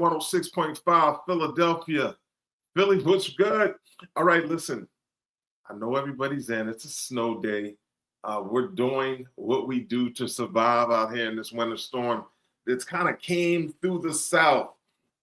106.5 Philadelphia. Philly, what's good? All right, listen, I know everybody's in. It's a snow day. We're doing what we do to survive out here in this winter storm that's kind of came through the south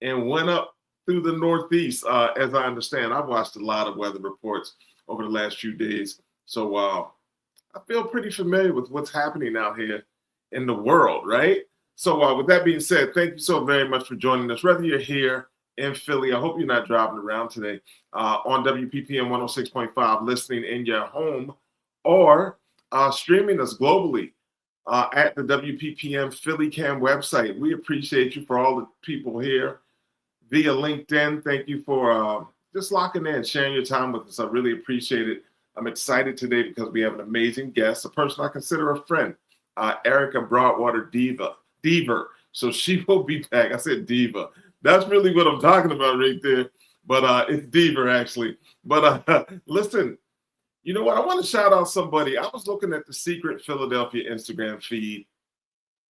and went up through the northeast, as I understand. I've watched a lot of weather reports over the last few days. So I feel pretty familiar with what's happening out here in the world, right? So with that being said, thank you so very much for joining us. Whether you're here in Philly, I hope you're not driving around today, on WPPM 106.5, listening in your home, or streaming us globally at the WPPM Philly Cam website. We appreciate you for all the people here via LinkedIn. Thank you for just locking in, sharing your time with us. I really appreciate it. I'm excited today because we have an amazing guest, a person I consider a friend, Erika Broadwater Deaver. So she will be back. I said diva. That's really what I'm talking about right there. But it's Deaver, actually. But listen, you know what? I want to shout out somebody. I was looking at the Secret Philadelphia Instagram feed,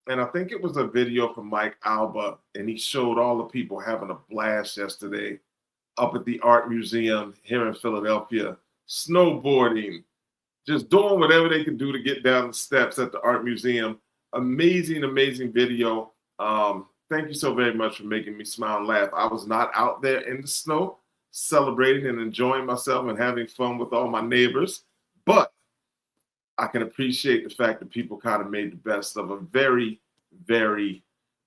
and I think it was a video from Mike Alba, and he showed all the people having a blast yesterday up at the Art Museum here in Philadelphia, snowboarding, just doing whatever they can do to get down the steps at the Art Museum. Amazing, amazing video. Thank you so very much for making me smile and laugh. I was not out there in the snow celebrating and enjoying myself and having fun with all my neighbors, but I can appreciate the fact that people kind of made the best of a very, very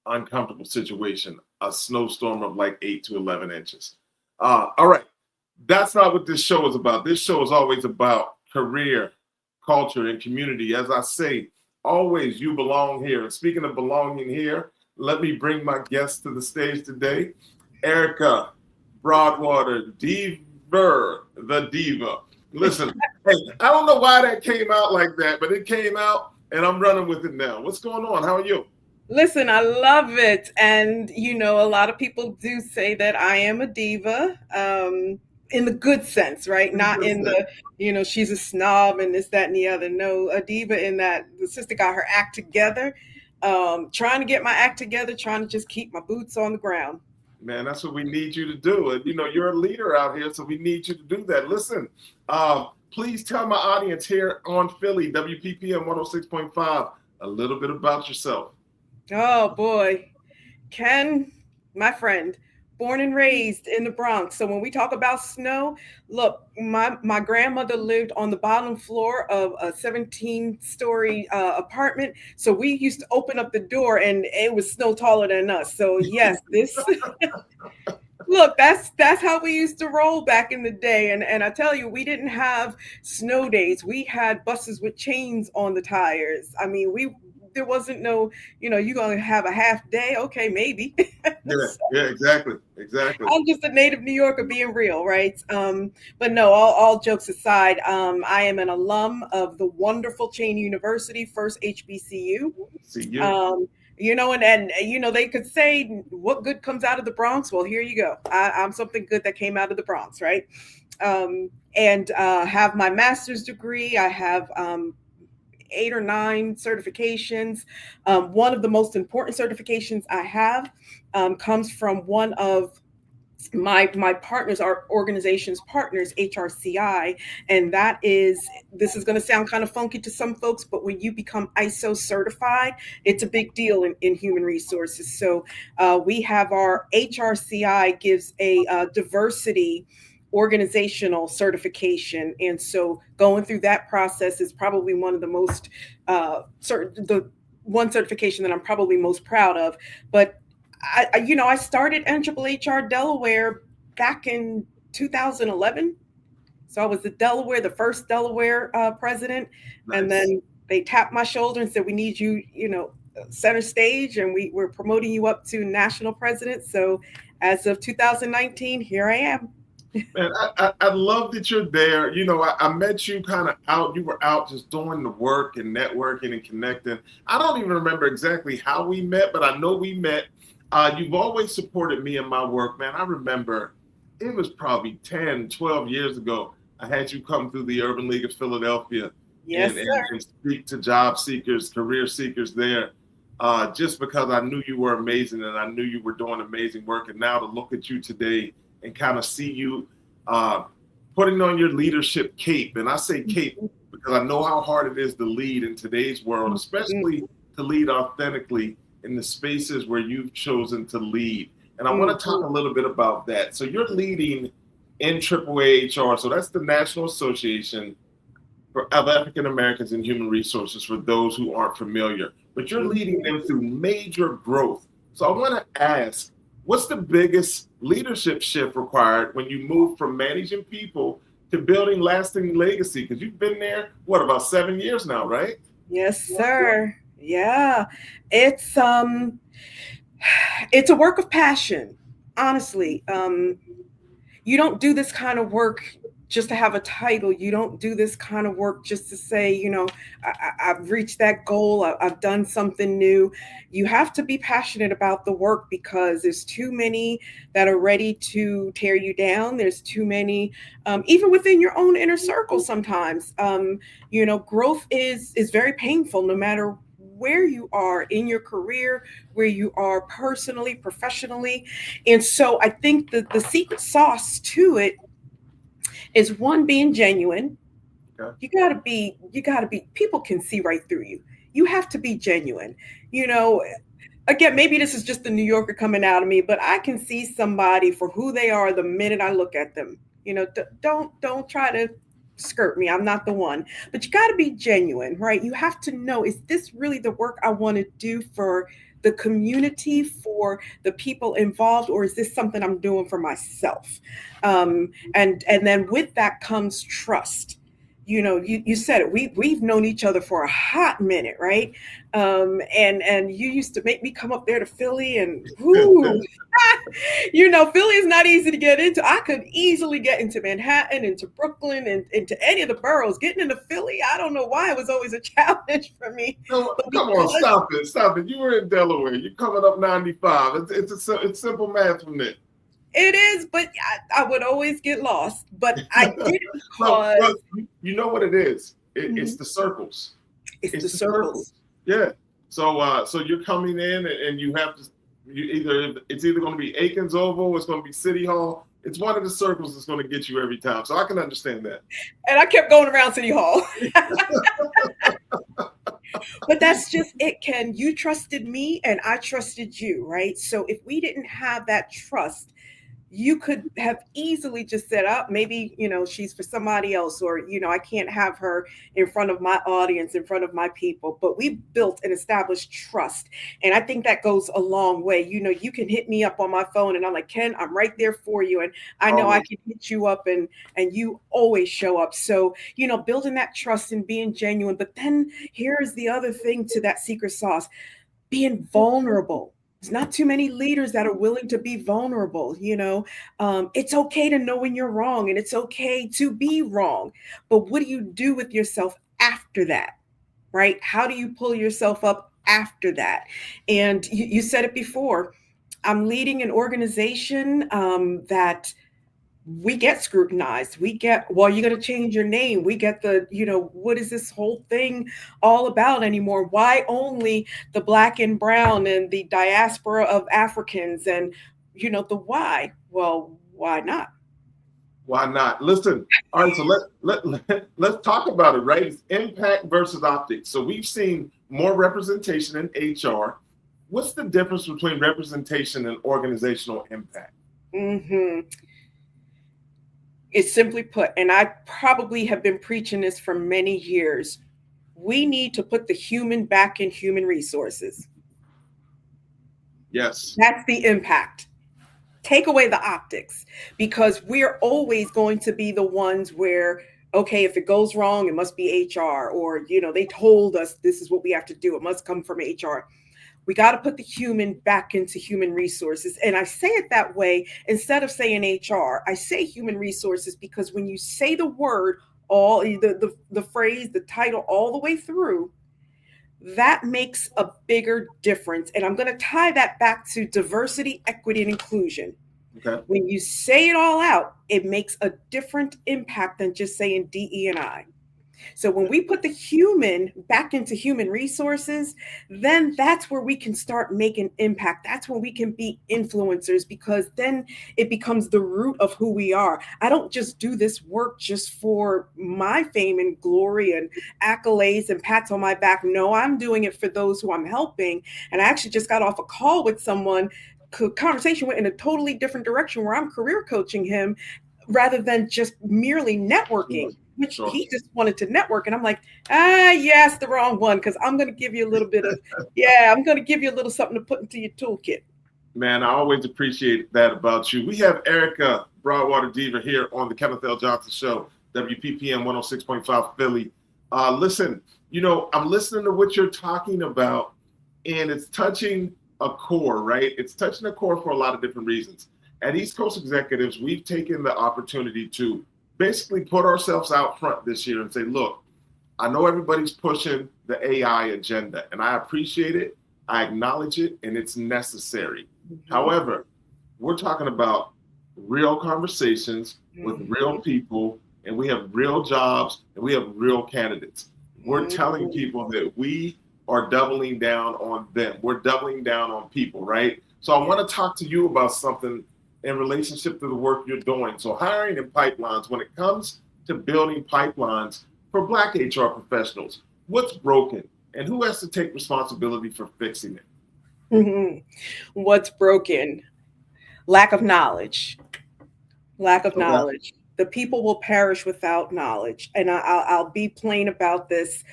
uncomfortable situation, a snowstorm of like 8 to 11 inches. All right. That's not what this show is about. This show is always about career, culture, and community. As I say, always you belong here. And speaking of belonging here, let me bring my guest to the stage today, Erika Broadwater Deaver, the diva. Listen, hey, I don't know why that came out like that, but it came out, and I'm running with it now. What's going on? How are you? Listen, I love it. And, you know, a lot of people do say that I am a diva, in the good sense, right? Not in the, you know, she's a snob and this, that, and the other. No, a diva in that the sister got her act together, trying to get my act together, trying to just keep my boots on the ground. Man, that's what we need you to do. And, you know, you're a leader out here, so we need you to do that. Listen, please tell my audience here on Philly, WPPM 106.5, a little bit about yourself. Oh, boy. Ken, my friend, born and raised in the Bronx. So when we talk about snow, look, my grandmother lived on the bottom floor of a 17-story apartment. So we used to open up the door and it was snow taller than us. So yes, this look, that's how we used to roll back in the day. And I tell you, we didn't have snow days. We had buses with chains on the tires. I mean, there wasn't no, you know, you're going to have a half day. Okay, maybe. Yeah, exactly. I'm just a native New Yorker being real, right? But no, all jokes aside, I am an alum of the wonderful Cheney University, first HBCU. See you. You know, and you know, they could say what good comes out of the Bronx. Well, here you go. I'm something good that came out of the Bronx, right? And have my master's degree. I have 8 or 9 certifications. One of the most important certifications I have comes from one of my partners, our organization's partners, HRCI, and this is going to sound kind of funky to some folks, but when you become ISO certified, it's a big deal in human resources. So we have our HRCI gives a diversity organizational certification, and so going through that process is probably one of the most the one certification that I'm probably most proud of. But I started NAAAHR Delaware back in 2011. So I was the first Delaware president. Nice. And then they tapped my shoulder and said, we need you, you know, center stage, and we're promoting you up to national president. So as of 2019, here I am. Man, I love that you're there. You know, I met you kind of out. You were out just doing the work and networking and connecting. I don't even remember exactly how we met, but I know we met. You've always supported me in my work, man. I remember it was probably 10, 12 years ago. I had you come through the Urban League of Philadelphia Yes, and speak to job seekers, career seekers there. just because I knew you were amazing and I knew you were doing amazing work. And now to look at you today and kind of see you putting on your leadership cape. And I say cape because I know how hard it is to lead in today's world, especially to lead authentically in the spaces where you've chosen to lead. And I want to talk a little bit about that. So you're leading NAAAHR. So that's the National Association of African Americans in Human Resources, for those who aren't familiar. But you're leading them through major growth. So I want to ask, what's the biggest leadership shift required when you move from managing people to building lasting legacy? Because you've been there, what, about 7 years now, right? Yes, sir. Yeah. It's a work of passion, honestly. You don't do this kind of work just to have a title. You don't do this kind of work just to say, you know, I've reached that goal. I've done something new. You have to be passionate about the work because there's too many that are ready to tear you down. There's too many, even within your own inner circle sometimes. You know, growth is very painful no matter where you are in your career, where you are personally, professionally. And so I think that the secret sauce to it is, one, being genuine. Okay. You gotta be, people can see right through you. You have to be genuine. You know, again, maybe this is just the New Yorker coming out of me, but I can see somebody for who they are the minute I look at them. You know, don't try to skirt me. I'm not the one. But you got to be genuine, right? You have to know, is this really the work I want to do for the community, for the people involved, or is this something I'm doing for myself? And then with that comes trust. You know, you said it. We've known each other for a hot minute, right? And you used to make me come up there to Philly, and whoo, you know, Philly is not easy to get into. I could easily get into Manhattan, into Brooklyn, and into any of the boroughs. Getting into Philly, I don't know why it was always a challenge for me. No, come on, stop it. You were in Delaware. You're coming up 95. It's simple math from there. It is, but I would always get lost. But I did it because no, you know what it is. It's the circles. It's the circles. Yeah. So you're coming in and you have to. It's either going to be Aikens Oval, it's going to be City Hall. It's one of the circles that's going to get you every time. So I can understand that. And I kept going around City Hall. But that's just it, Ken. You trusted me and I trusted you, right? So if we didn't have that trust, you could have easily just said, oh, maybe, you know, she's for somebody else, or, you know, I can't have her in front of my audience, in front of my people. But we built and established trust. And I think that goes a long way. You know, you can hit me up on my phone and I'm like, Ken, I'm right there for you. And I know I can hit you up and you always show up. So, you know, building that trust and being genuine. But then here's the other thing to that secret sauce, being vulnerable. There's not too many leaders that are willing to be vulnerable. You know, it's okay to know when you're wrong and it's okay to be wrong. But what do you do with yourself after that, right? How do you pull yourself up after that? And you said it before. I'm leading an organization that we get scrutinized. We get, well, you're going to change your name. We get the, you know, what is this whole thing all about anymore? Why only the Black and brown and the diaspora of Africans? And, you know, the why? Well, why not? Why not? Listen, all right, so let's talk about it, right? It's impact versus optics. So we've seen more representation in HR. What's the difference between representation and organizational impact? Mm-hmm. It's simply put, and I probably have been preaching this for many years, we need to put the human back in human resources. Yes. That's the impact. Take away the optics, because we're always going to be the ones where, okay, if it goes wrong, it must be HR, or, you know, they told us this is what we have to do. It must come from HR. We got to put the human back into human resources. And I say it that way instead of saying HR. I say human resources because when you say the word, all the phrase, the title, all the way through, that makes a bigger difference. And I'm going to tie that back to diversity, equity, and inclusion. Okay. When you say it all out, it makes a different impact than just saying DE&I. So when we put the human back into human resources, then that's where we can start making impact. That's when we can be influencers, because then it becomes the root of who we are. I don't just do this work just for my fame and glory and accolades and pats on my back. No, I'm doing it for those who I'm helping. And I actually just got off a call with someone. Conversation went in a totally different direction where I'm career coaching him rather than just merely networking, which he just wanted to network. And I'm like, yes, the wrong one, because I'm going to give you a little bit of, I'm going to give you a little something to put into your toolkit. Man, I always appreciate that about you. We have Erika Broadwater Deaver here on the Kenneth L. Johnson Show, WPPM 106.5 Philly. Listen, I'm listening to what you're talking about, and it's touching a core, right? It's touching a core for a lot of different reasons. At East Coast Executives, we've taken the opportunity to basically put ourselves out front this year and say, look, I know everybody's pushing the AI agenda, and I appreciate it. I acknowledge it, and it's necessary. Mm-hmm. However, we're talking about real conversations with real people, and we have real jobs, and we have real candidates. We're telling people that we are doubling down on them. We're doubling down on people, right? So I want to talk to you about something in relationship to the work you're doing. So hiring and pipelines, when it comes to building pipelines for Black HR professionals, what's broken and who has to take responsibility for fixing it? Mm-hmm. What's broken? Lack of knowledge. Lack of knowledge. The people will perish without knowledge. And I'll be plain about this.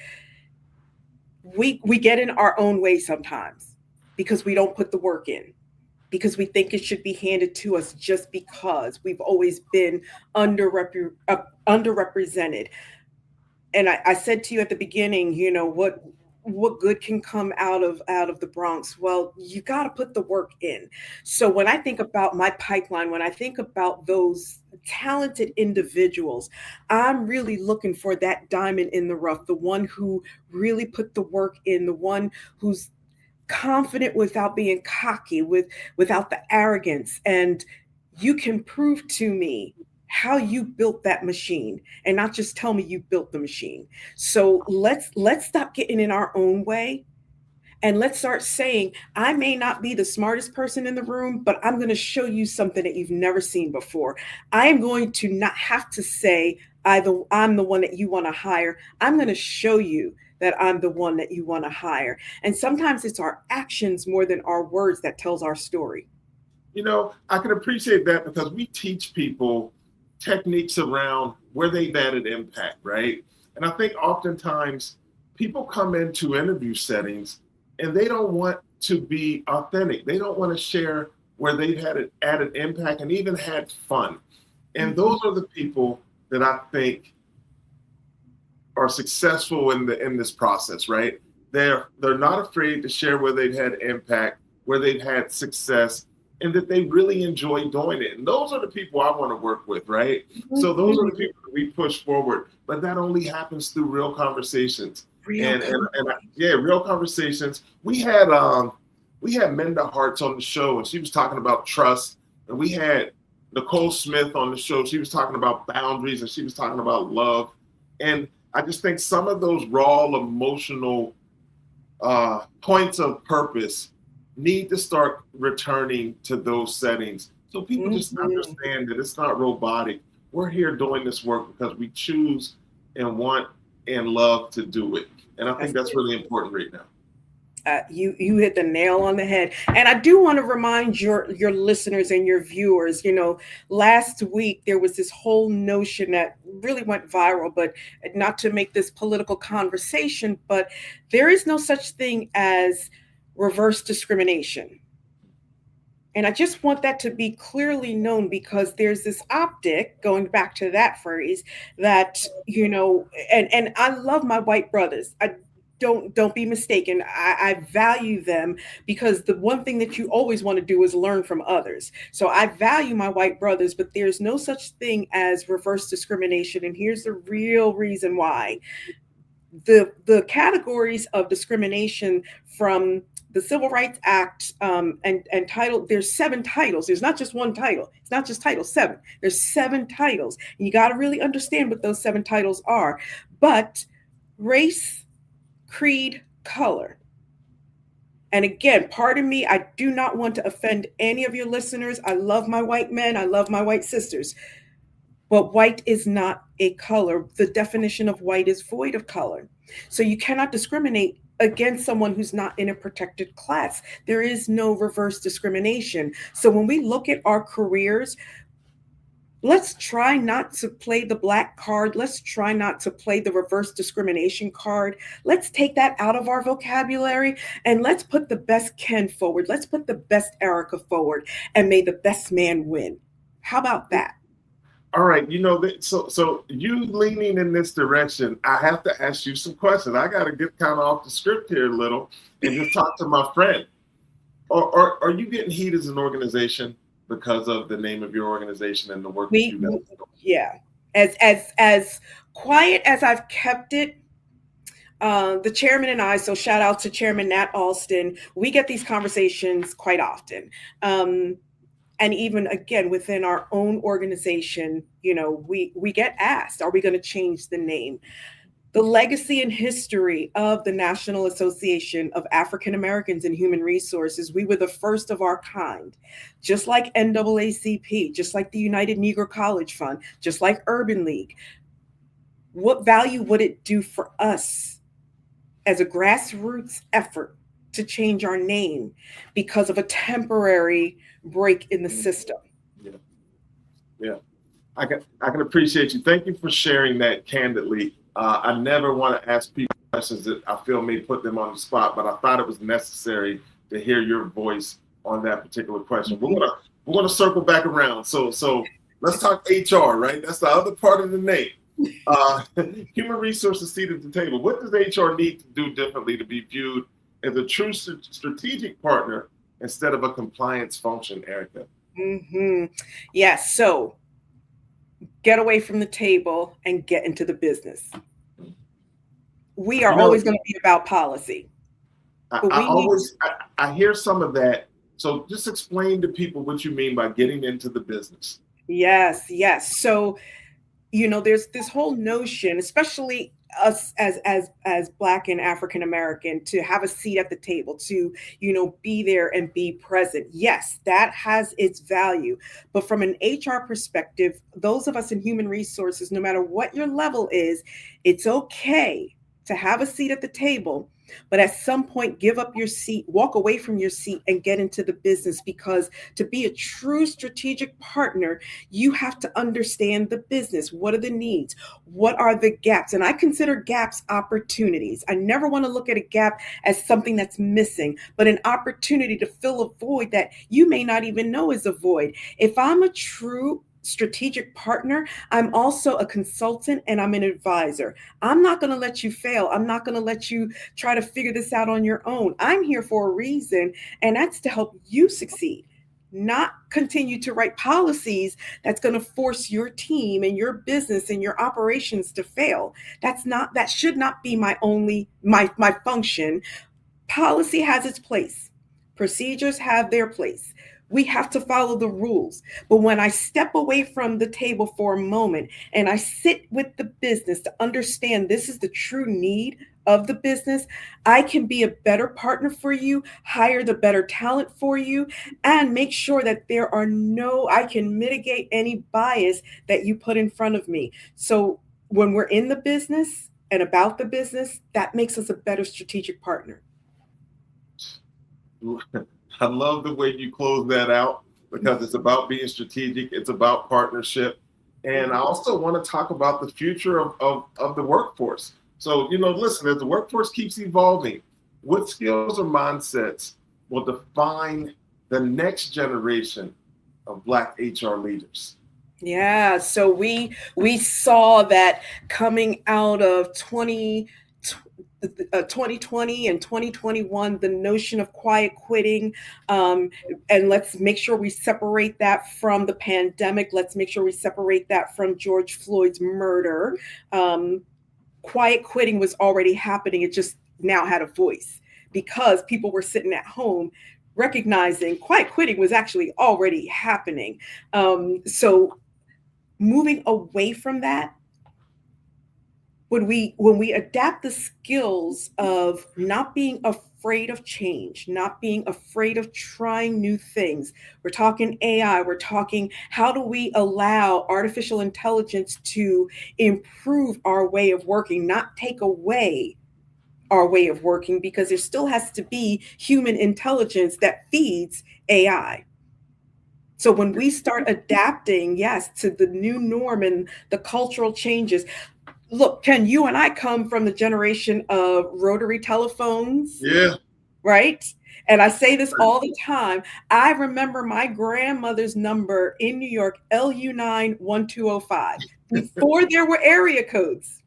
We get in our own way sometimes because we don't put the work in, because we think it should be handed to us just because we've always been underrepresented. And I said to you at the beginning, what good can come out of the Bronx? Well, you got to put the work in. So when I think about my pipeline, when I think about those talented individuals, I'm really looking for that diamond in the rough, the one who really put the work in, the one who's confident without being cocky, without the arrogance. And you can prove to me how you built that machine and not just tell me you built the machine. So let's stop getting in our own way, and let's start saying, I may not be the smartest person in the room, but I'm going to show you something that you've never seen before. I am going to not have to say I'm the one that you want to hire. I'm going to show you that I'm the one that you want to hire. And sometimes it's our actions more than our words that tells our story. I can appreciate that, because we teach people techniques around where they've added impact, right? And I think oftentimes people come into interview settings and they don't want to be authentic. They don't want to share where they've had an added impact and even had fun. And those are the people that I think are successful in this process, right? They're not afraid to share where they've had impact, where they've had success, and that they really enjoy doing it. And those are the people I want to work with, right? So those are the people that we push forward. But that only happens through real conversations. Real conversations. We had Minda Hartz on the show, and she was talking about trust. And we had Nicole Smith on the show. She was talking about boundaries, and she was talking about love. And I just think some of those raw emotional points of purpose need to start returning to those settings, so people just understand that it's not robotic. We're here doing this work because we choose and want and love to do it. And I think that's really important right now. You hit the nail on the head. And I do want to remind your listeners and your viewers, last week there was this whole notion that really went viral, but not to make this political conversation, but there is no such thing as reverse discrimination. And I just want that to be clearly known, because there's this optic, going back to that phrase, that, and I love my white brothers. Don't be mistaken. I value them, because the one thing that you always want to do is learn from others. So I value my white brothers, but there's no such thing as reverse discrimination. And here's the real reason why. The categories of discrimination from the Civil Rights Act and title, there's 7 titles. There's not just one title. It's not just Title 7. There's 7 titles. And you got to really understand what those 7 titles are. but race, creed, color. And again, pardon me, I do not want to offend any of your listeners. I love my white men, I love my white sisters. But white is not a color. The definition of white is void of color. So you cannot discriminate against someone who's not in a protected class. There is no reverse discrimination. So when we look at our careers, let's try not to play the black card. Let's try not to play the reverse discrimination card. Let's take that out of our vocabulary and let's put the best Ken forward. Let's put the best Erika forward, and may the best man win. How about that? All right, so you leaning in this direction, I have to ask you some questions. I got to get kind of off the script here a little and just talk to my friend. Are you getting heat as an organization because of the name of your organization and the work that you do? Yeah. As quiet as I've kept it, the chairman and I, so shout out to Chairman Nat Alston, we get these conversations quite often. And even again, within our own organization, we get asked, are we going to change the name? The legacy and history of the National Association of African Americans in Human Resources, we were the first of our kind, just like NAACP, just like the United Negro College Fund, just like Urban League. What value would it do for us as a grassroots effort to change our name because of a temporary break in the system? Yeah. I can appreciate you. Thank you for sharing that candidly. I never want to ask people questions that I feel may put them on the spot, but I thought it was necessary to hear your voice on that particular question. We're gonna circle back around. So let's talk HR, right? That's the other part of the name. Human resources seat at the table. What does HR need to do differently to be viewed as a true strategic partner instead of a compliance function, Erika? Yes. So get away from the table and get into the business. We are always going to be about policy. I hear some of that. So just explain to people what you mean by getting into the business. Yes. So, there's this whole notion, especially us as Black and African American, to have a seat at the table, to, be there and be present. Yes, that has its value. But from an HR perspective, those of us in human resources, no matter what your level is, it's okay to have a seat at the table, but at some point, give up your seat, walk away from your seat and get into the business, because to be a true strategic partner, you have to understand the business. What are the needs? What are the gaps? And I consider gaps opportunities. I never want to look at a gap as something that's missing, but an opportunity to fill a void that you may not even know is a void. If I'm a true strategic partner, I'm also a consultant and I'm an advisor. I'm not going to let you fail. I'm not going to let you try to figure this out on your own. I'm here for a reason, and that's to help you succeed, not continue to write policies that's going to force your team and your business and your operations to fail. That should not be my function. Policy has its place. Procedures have their place. We have to follow the rules. But when I step away from the table for a moment and I sit with the business to understand this is the true need of the business, I can be a better partner for you, hire the better talent for you, and make sure that I can mitigate any bias that you put in front of me. So when we're in the business and about the business, that makes us a better strategic partner. I love the way you close that out, because it's about being strategic. It's about partnership. And I also want to talk about the future of the workforce. So, listen, as the workforce keeps evolving, what skills or mindsets will define the next generation of Black HR leaders? Yeah, so we saw that coming out of 2020 and 2021, the notion of quiet quitting, and let's make sure we separate that from the pandemic. Let's make sure we separate that from George Floyd's murder. Quiet quitting was already happening. It just now had a voice because people were sitting at home recognizing quiet quitting was actually already happening. So moving away from that when we adapt the skills of not being afraid of change, not being afraid of trying new things. We're talking AI, we're talking how do we allow artificial intelligence to improve our way of working, not take away our way of working, because there still has to be human intelligence that feeds AI. So when we start adapting, yes, to the new norm and the cultural changes. Look, Ken, you and I come from the generation of rotary telephones, Yeah. right? And I say this all the time. I remember my grandmother's number in New York, LU9 1205, before there were area codes.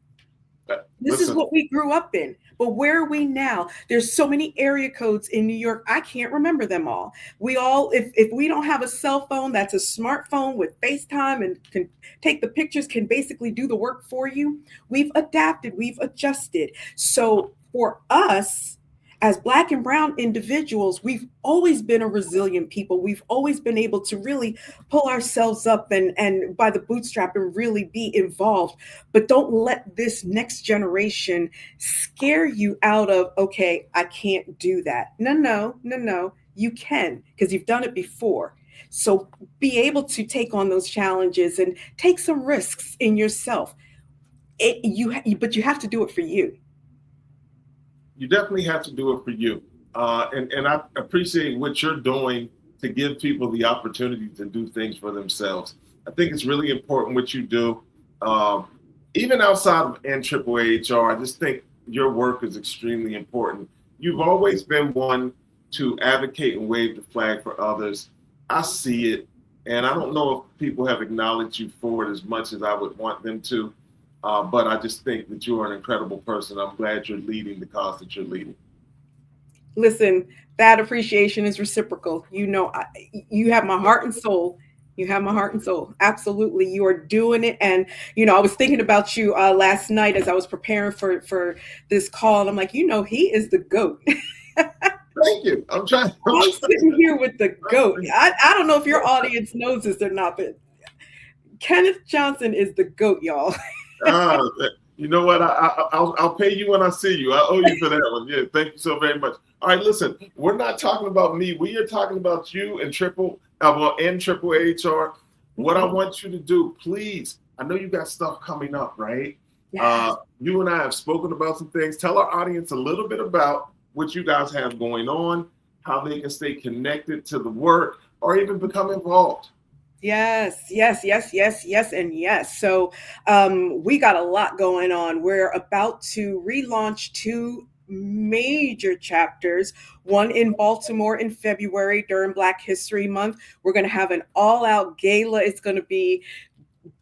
This is Listen, what we grew up in. But where are we now? There's so many area codes in New York. I can't remember them all. We all, if we don't have a cell phone that's a smartphone with FaceTime and can take the pictures, can basically do the work for you. We've adapted, we've adjusted. So for us, as Black and Brown individuals, we've always been a resilient people. We've always been able to really pull ourselves up and by the bootstrap and really be involved. But don't let this next generation scare you out of, okay, I can't do that. No, you can, because you've done it before. So be able to take on those challenges and take some risks in yourself. But you have to do it for you. you definitely have to do it for you. And I appreciate what you're doing to give people the opportunity to do things for themselves. I think it's really important what you do. Even outside of NAAAHR, I just think your work is extremely important. You've always been one to advocate and wave the flag for others. I see it, and I don't know if people have acknowledged you for it as much as I would want them to, but I just think that you are an incredible person. I'm glad you're leading the cause that you're leading. Listen, that appreciation is reciprocal. You have my heart and soul. You have my heart and soul. Absolutely. You are doing it. And, I was thinking about you last night as I was preparing for this call. And I'm like, he is the GOAT. Thank you. I'm sitting here with the GOAT. I don't know if your audience knows this or not, but Kenneth Johnson is the GOAT, y'all. You know what? I'll pay you when I see you. I owe you for that one. Yeah, thank you so very much. All right, listen, we're not talking about me. We are talking about you and NAAAHR. What I want you to do, please, I know you got stuff coming up, right? Yes. You and I have spoken about some things. Tell our audience a little bit about what you guys have going on, how they can stay connected to the work, or even become involved. Yes, and yes. So we got a lot going on. We're about to relaunch 2 major chapters, one in Baltimore in February during Black History Month. We're going to have an all-out gala. It's going to be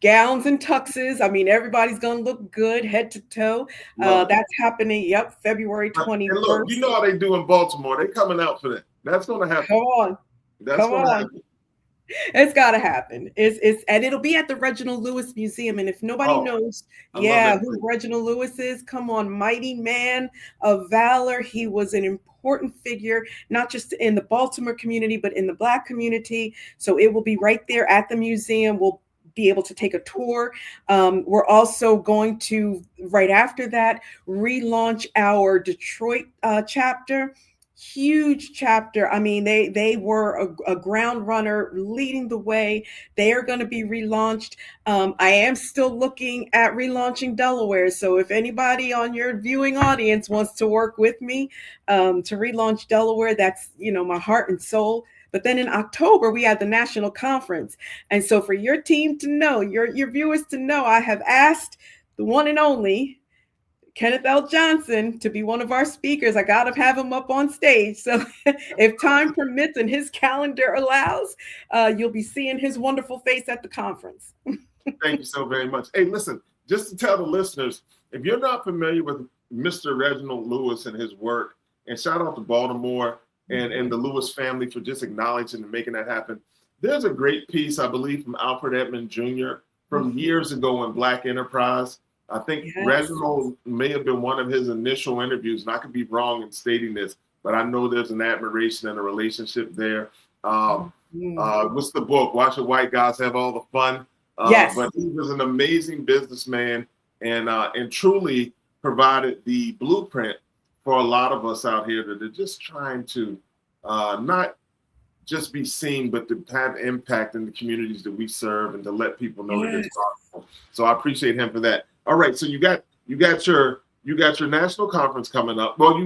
gowns and tuxes. I mean, everybody's going to look good head to toe. That's happening. Yep, February 21st. And look, you know how they do in Baltimore. They're coming out for that. That's going to happen. Come on. Happen. It's got to happen. And it'll be at the Reginald Lewis Museum. And if nobody knows, who Reginald Lewis is, come on, mighty man of valor. He was an important figure, not just in the Baltimore community, but in the Black community. So it will be right there at the museum. We'll be able to take a tour. We're also going to, right after that, relaunch our Detroit chapter. Huge chapter. I mean, they were a ground runner leading the way. They are going to be relaunched. I am still looking at relaunching Delaware. So if anybody on your viewing audience wants to work with me to relaunch Delaware, that's, my heart and soul. But then in October, we have the national conference. And so for your team to know, your viewers to know, I have asked the one and only Kenneth L. Johnson to be one of our speakers. I got to have him up on stage. So if time permits and his calendar allows, you'll be seeing his wonderful face at the conference. Thank you so very much. Hey, listen, just to tell the listeners, if you're not familiar with Mr. Reginald Lewis and his work, and shout out to Baltimore and the Lewis family for just acknowledging and making that happen. There's a great piece, I believe, from Alfred Edmond Jr. from years ago in Black Enterprise. I think Reginald may have been one of his initial interviews, and I could be wrong in stating this, but I know there's an admiration and a relationship there. What's the book? Watch the White Guys Have All the Fun. But he was an amazing businessman, and truly provided the blueprint for a lot of us out here that are just trying to not just be seen, but to have impact in the communities that we serve and to let people know that it's possible. So I appreciate him for that. All right, so you got your national conference coming up. Well,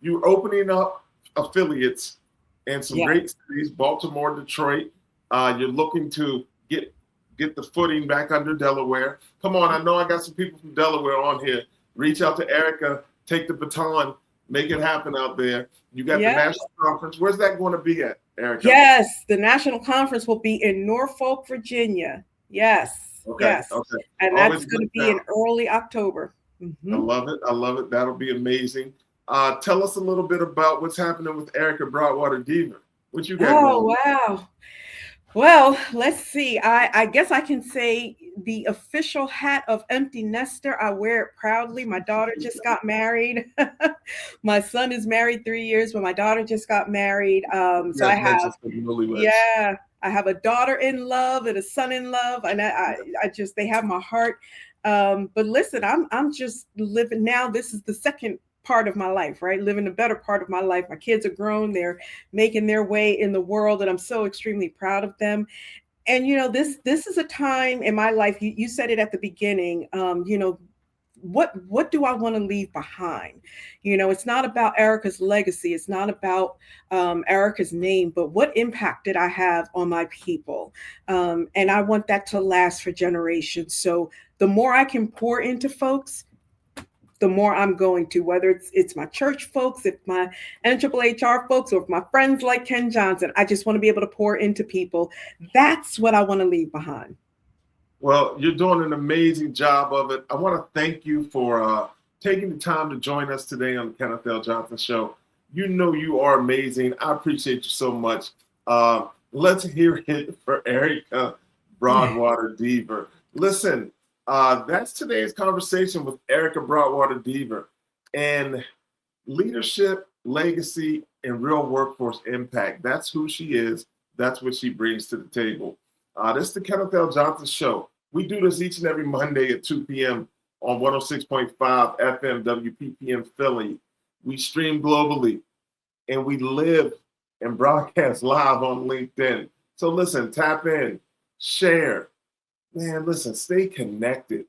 you're opening up affiliates in some great cities, Baltimore, Detroit. You're looking to get the footing back under Delaware. Come on, I know I got some people from Delaware on here. Reach out to Erika, take the baton, make it happen out there. You got the national conference. Where's that going to be at, Erika? Yes, the national conference will be in Norfolk, Virginia. Yes. Okay. Yes. Okay. And that's going to be in early October. I love it. I love it. That'll be amazing. Tell us a little bit about what's happening with Erika Broadwater Deaver. What you got going? Oh, wow. Well, let's see. I guess I can say the official hat of empty nester. I wear it proudly. My daughter just got married. My son is married 3 years, but my daughter just got married. So I have a daughter in love and a son in love, and they have my heart. But listen, I'm just living now. This is the second part of my life, right? Living the better part of my life. My kids are grown. They're making their way in the world, and I'm so extremely proud of them. And, this is a time in my life, you said it at the beginning, what do I want to leave behind? It's not about Erika's legacy. It's not about Erika's name, but what impact did I have on my people? And I want that to last for generations. So the more I can pour into folks, the more I'm going to, whether it's my church folks, if my NAAAHR folks, or if my friends like Ken Johnson. I just want to be able to pour into people. That's what I want to leave behind. Well, you're doing an amazing job of it. I want to thank you for taking the time to join us today on the Kenneth L. Johnson Show. You are amazing. I appreciate you so much. Let's hear it for Erika Broadwater Deaver. Listen, that's today's conversation with Erika Broadwater Deaver, and leadership, legacy, and real workforce impact. That's who she is. That's what she brings to the table. This is the Kenneth L. Johnson Show. We do this each and every Monday at 2 p.m. on 106.5 FM WPPM Philly. We stream globally, and we live and broadcast live on LinkedIn. So listen, tap in, share. Man, listen, stay connected.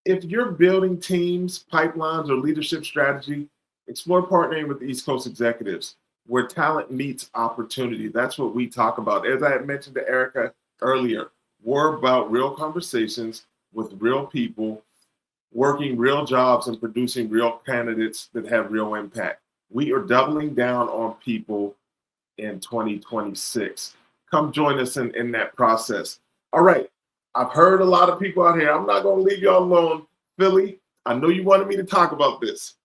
If you're building teams, pipelines, or leadership strategy, explore partnering with East Coast executives where talent meets opportunity. That's what we talk about. As I had mentioned to Erika earlier, we're about real conversations with real people, working real jobs and producing real candidates that have real impact. We are doubling down on people in 2026. Come join us in that process. All right. I've heard a lot of people out here. I'm not going to leave y'all alone. Philly, I know you wanted me to talk about this.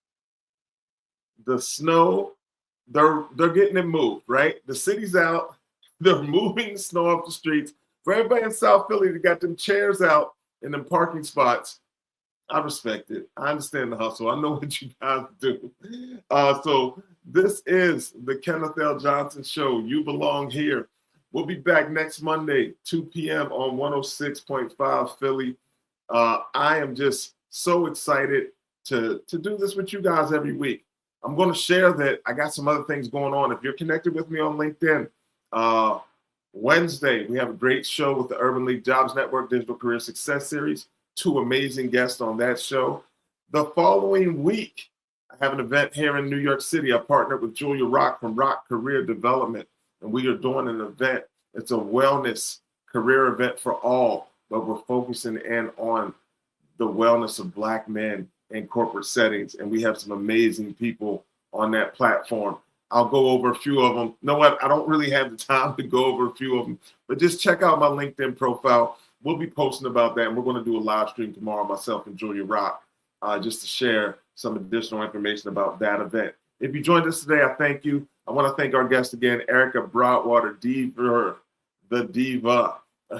The snow, they're getting it moved, right? The city's out. They're moving the snow off the streets. For everybody in South Philly that got them chairs out in them parking spots, I respect it. I understand the hustle. I know what you guys do. So this is the Kenneth L. Johnson Show. You belong here. We'll be back next Monday, 2 p.m. on 106.5 Philly. I am just so excited to do this with you guys every week. I'm going to share that I got some other things going on. If you're connected with me on LinkedIn, Wednesday, we have a great show with the Urban League Jobs Network Digital Career Success Series. 2 amazing guests on that show. The following week, I have an event here in New York City. I partnered with Julia Rock from Rock Career Development, and we are doing an event. It's a wellness career event for all, but we're focusing in on the wellness of Black men in corporate settings, and we have some amazing people on that platform. I'll go over a few of them. You know what? I don't really have the time to go over a few of them, but just check out my LinkedIn profile. We'll be posting about that, and we're going to do a live stream tomorrow, myself and Julia Rock, just to share some additional information about that event. If you joined us today, I thank you. I want to thank our guest again, Erika Broadwater Deaver, the diva,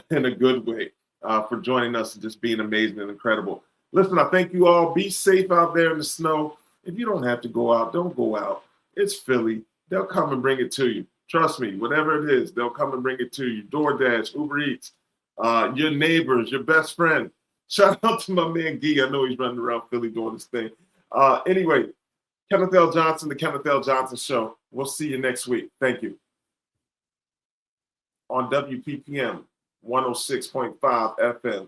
in a good way, for joining us and just being amazing and incredible. Listen, I thank you all. Be safe out there in the snow. If you don't have to go out, don't go out. It's Philly. They'll come and bring it to you. Trust me, whatever it is, they'll come and bring it to you. DoorDash, Uber Eats, your neighbors, your best friend. Shout out to my man Gee. I know he's running around Philly doing his thing. Anyway, Kenneth L. Johnson, the Kenneth L. Johnson Show. We'll see you next week. Thank you. On WPPM 106.5 FM.